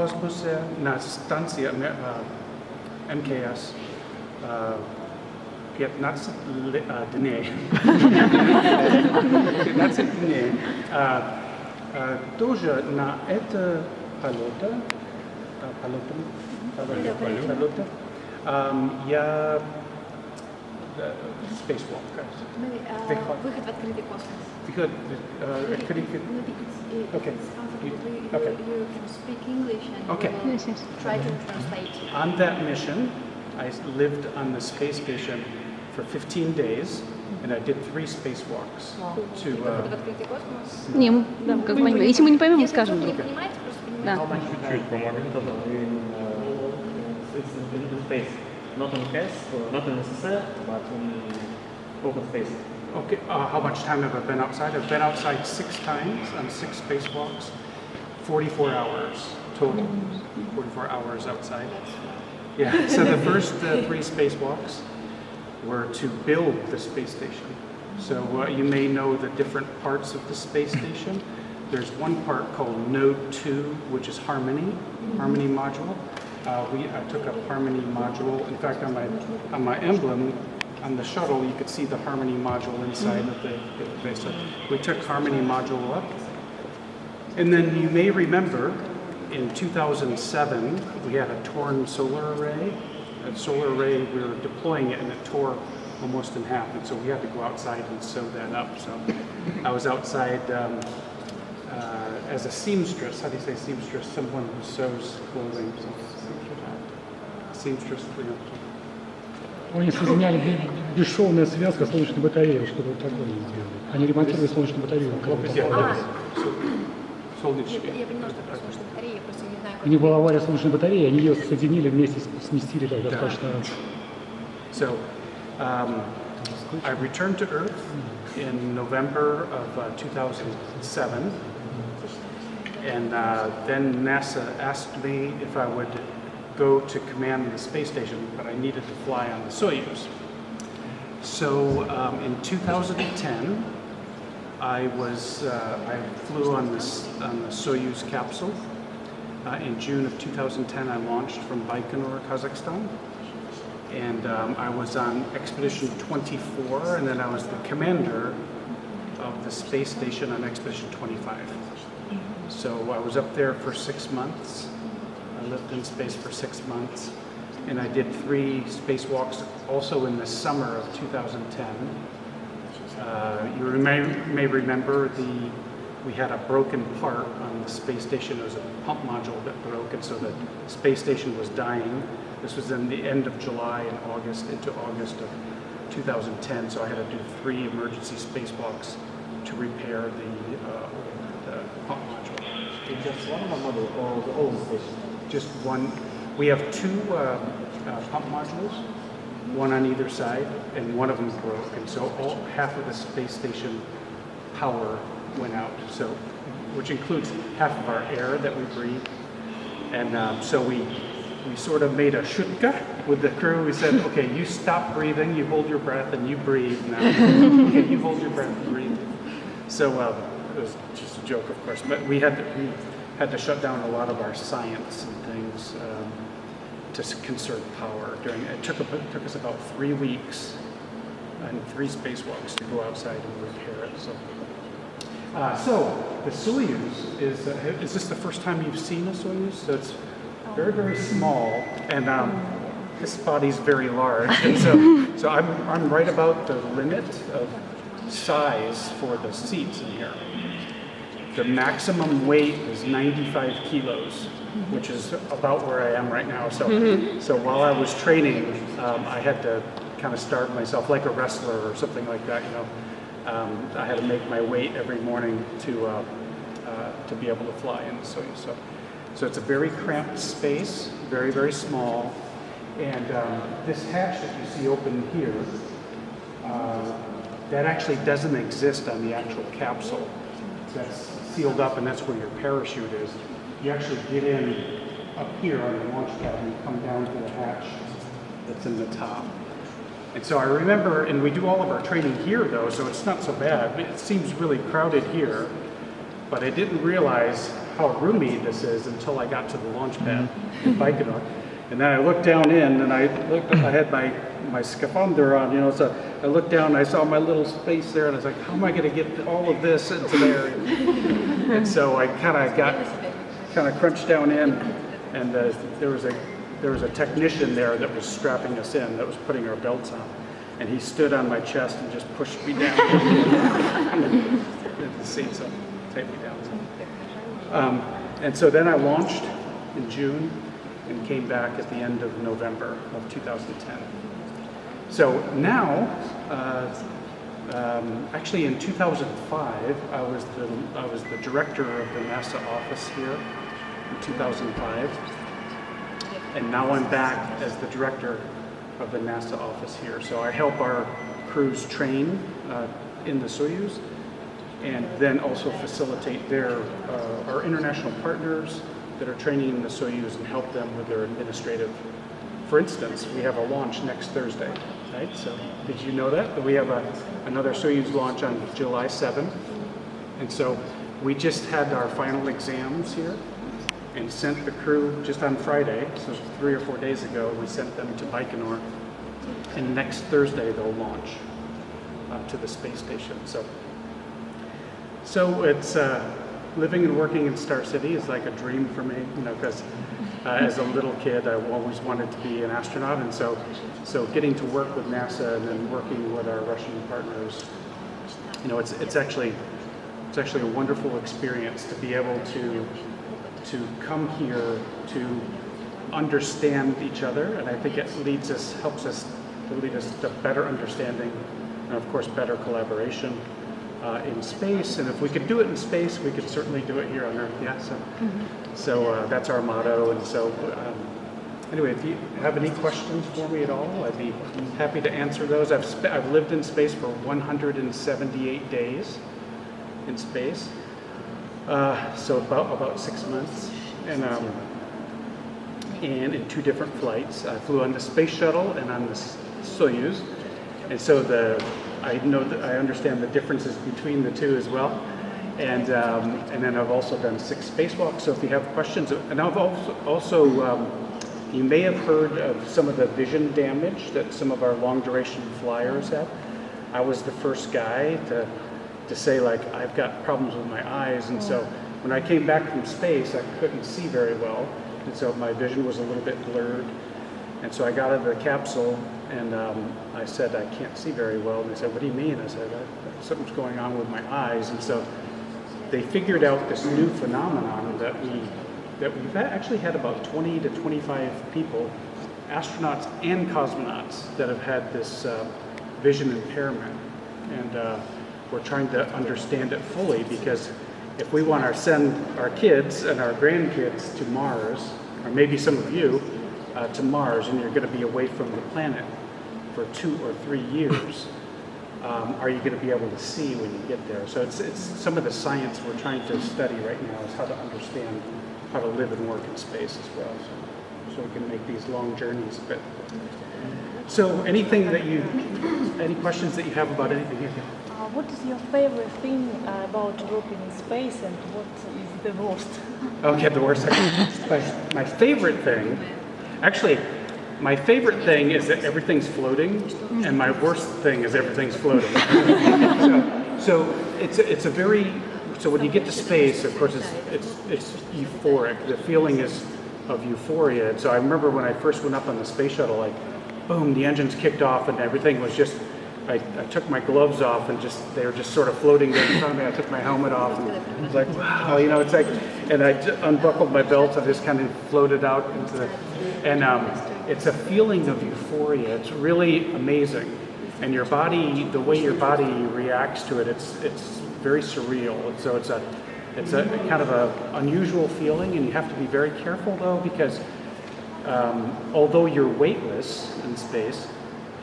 космосе на станции МКС 15 дней. 15 дней. Тоже на это полета, я spacewalk. Выход в открытый космос. Выход открытый. Okay. Okay. You can speak English and Okay. we will try to translate. On that mission, I lived on the space station for 15 days, and I did 3 spacewalks to. Выход в открытый космос. Не, мы, да, как бы, если мы не поймем, мы скажем. Если вы не понимаете, просто Да. понимаете. Чуть-чуть помогли. It's in space, not on gas, not in SSR, but in open space. Okay, how much time have I been outside? I've been outside 6 times on 6 spacewalks, 44 hours total. 44 hours outside. Yeah, so the first 3 spacewalks were to build the space station. So you may know the different parts of the space station. There's one part called Node 2, which is Harmony module. I took up Harmony module. In fact, on my emblem, on the shuttle, you could see the Harmony module inside of the base. So we took Harmony module up. And then you may remember in 2007, we had a torn solar array. That solar array, we were deploying it and it tore almost in half. And so we had to go outside and sew that up. So I was outside as a seamstress. How do you say seamstress? Someone who sews clothing. Seamstress, you know. Они соединяли бесшовная связка солнечной батареи, что-то вот такое они делали. Они ремонтировали солнечную батарею. Я понимаю, что про солнечную батарею, я просто не знаю, как... У них была авария солнечной батареи, они ее соединили вместе, сместили так достаточно. So, I returned to Earth in November of 2007, and then NASA asked me if I would go to command the space station, but I needed to fly on the Soyuz. So in 2010, I flew on the Soyuz capsule. In June of 2010, I launched from Baikonur, Kazakhstan. And I was on Expedition 24, and then I was the commander of the space station on Expedition 25. So I was up there for 6 months. I lived in space for 6 months. And I did 3 spacewalks also in the summer of 2010. You may remember we had a broken part on the space station. It was a pump module that broke, and so the space station was dying. This was in the end of July and August into August of 2010, so I had to do 3 emergency spacewalks to repair the pump module. It's just one model or the whole station? Just one. We have 2 pump modules, one on either side, and one of them broke, and so half of the space station power went out, so which includes half of our air that we breathe. And so we sort of made a shutka with the crew. We said, okay, you stop breathing, you hold your breath, and you breathe now. Okay, you hold your breath and breathe. So it was just a joke, of course, but we had to shut down a lot of our science and things to conserve power. It took us about 3 weeks and 3 spacewalks to go outside and repair it. So the Soyuz is this the first time you've seen a Soyuz? So it's very, very small, and this body's very large, and so I'm right about the limit of size for the seats in here. The maximum weight is 95 kilos, which is about where I am right now. So while I was training, I had to kind of starve myself like a wrestler or something like that, you know. I had to make my weight every morning to be able to fly in the Soyuz. So it's a very cramped space, very, very small. And this hatch that you see open here, that actually doesn't exist on the actual capsule. That's sealed up, and that's where your parachute is. You actually get in up here on the launch pad and you come down to the hatch that's in the top. And so I remember, and we do all of our training here though, so it's not so bad. It seems really crowded here, but I didn't realize how roomy this is until I got to the launch pad in Baikonur. And then I looked down in, and I had my scaphandra on, you know, so I looked down and I saw my little space there, and I was like, how am I going to get all of this into there? And so I kind of crunched down in, and there was a technician there that was strapping us in, that was putting our belts on. And he stood on my chest and just pushed me down. The seat, so take me down. And so then I launched in June and came back at the end of November of 2010. So now, actually in 2005, I was the director of the NASA office here in 2005, and now I'm back as the director of the NASA office here. So I help our crews train in the Soyuz, and then also facilitate our international partners that are training in the Soyuz and help them with their administrative. For instance, we have a launch next Thursday, right? So did you know that we have another Soyuz launch on July 7th? And so we just had our final exams here and sent the crew just on Friday, so 3 or 4 days ago, we sent them to Baikonur. And next Thursday they'll launch to the space station. So it's living and working in Star City is like a dream for me, you know, because as a little kid I always wanted to be an astronaut, and so getting to work with NASA and then working with our Russian partners, you know, it's actually a wonderful experience to be able to come here to understand each other, and I think it helps us to lead us to better understanding, and of course better collaboration in space. And if we could do it in space, we could certainly do it here on Earth. Yeah. So that's our motto. And so anyway, if you have any questions for me at all, I'd be happy to answer those. I've lived in space for 178 days in space, so about 6 months, and in 2 different flights. I flew on the space shuttle and on the Soyuz, and so I understand the differences between the two as well, and then I've also done 6 spacewalks. So if you have questions, and I've also you may have heard of some of the vision damage that some of our long duration flyers have. I was the first guy to say, like, I've got problems with my eyes, and so when I came back from space, I couldn't see very well, and so my vision was a little bit blurred. And so I got out of the capsule, and I said, I can't see very well. And they said, what do you mean? I said, something's going on with my eyes. And so they figured out this new phenomenon that we've actually had about 20 to 25 people, astronauts and cosmonauts, that have had this vision impairment. And we're trying to understand it fully, because if we want to send our kids and our grandkids to Mars, or maybe some of you, to Mars, and you're going to be away from the planet for 2 or 3 years, are you going to be able to see when you get there? So it's some of the science we're trying to study right now is how to understand how to live and work in space as well, so we can make these long journeys. But so any questions that you have about anything here? What is your favorite thing about working in space, and what is the worst? Okay, the worst. My favorite thing, actually, my favorite thing is that everything's floating, and my worst thing is everything's floating. So when you get to space, of course, it's euphoric. The feeling is of euphoria. And so I remember when I first went up on the space shuttle, like, boom, the engines kicked off, and everything was just. I took my gloves off, and they were just sort of floating there in front of me. I took my helmet off, and it was like, wow, you know, it's like, and I unbuckled my belt, and just kind of floated out into the, and it's a feeling of euphoria. It's really amazing, and your body, the way your body reacts to it, it's very surreal. And so it's a kind of a unusual feeling, and you have to be very careful though, because although you're weightless in space,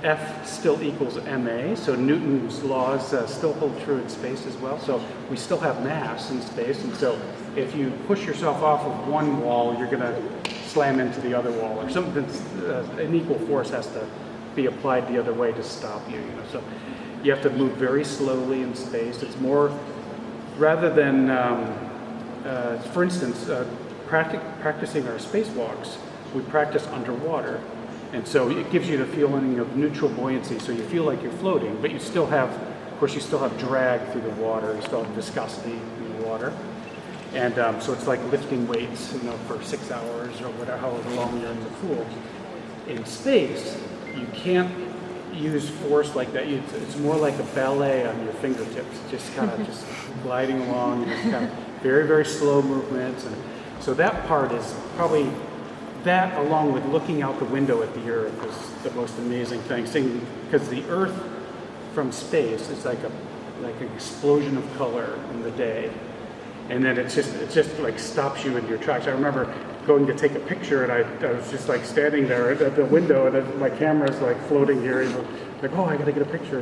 F still equals ma, so Newton's laws still hold true in space as well. So we still have mass in space, and so if you push yourself off of one wall, you're going to slam into the other wall, or something. An equal force has to be applied the other way to stop you. You know, so you have to move very slowly in space. It's more, rather than for instance, practicing our spacewalks, we practice underwater. And so it gives you the feeling of neutral buoyancy, so you feel like you're floating, but you still have, of course, you still have drag through the water, you still have viscosity in the water. And so it's like lifting weights, for 6 hours or whatever, however long you're in the pool. In space, you can't use force like that. It's more like a ballet on your fingertips, just kind of just gliding along, and it's kind of very, very slow movements. And so that part is probably, that along with looking out the window at the Earth is the most amazing thing. Because the Earth from space is like an explosion of color in the day. And then it just like stops you in your tracks. I remember going to take a picture, and I was just like standing there at the window, and then my camera's like floating here, like, oh, I got to get a picture,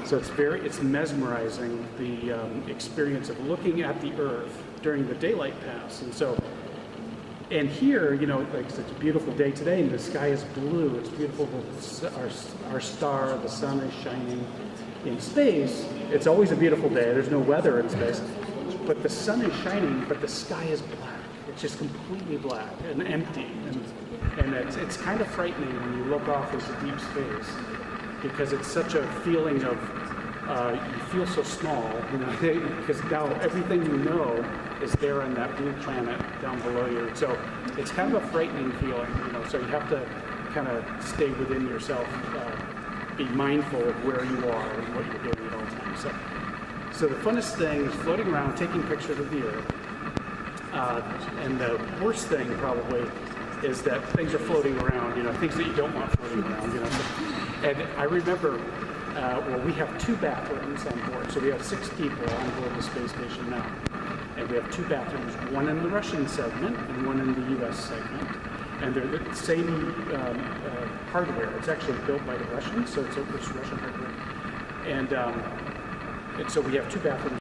So it's mesmerizing, the experience of looking at the Earth during the daylight pass. And here, like it's a beautiful day today, and the sky is blue. It's beautiful. Our star, the sun is shining. In space, it's always a beautiful day. There's no weather in space. But the sun is shining, but the sky is black. It's just completely black and empty. And it's kind of frightening when you look off into deep space, because it's such a feeling of, you feel so small, because now everything you know is there on that blue planet down below you. So it's kind of a frightening feeling, so you have to kind of stay within yourself, be mindful of where you are and what you're doing at all times. So the funnest thing is floating around, taking pictures of the Earth. And the worst thing probably is that things are floating around, things that you don't want floating around, And I remember, we have 2 bathrooms on board. So we have 6 people on board the space station now. And we have 2 bathrooms, one in the Russian segment and one in the US segment. And they're the same hardware. It's actually built by the Russians, so it's Russian hardware. And so we have 2 bathrooms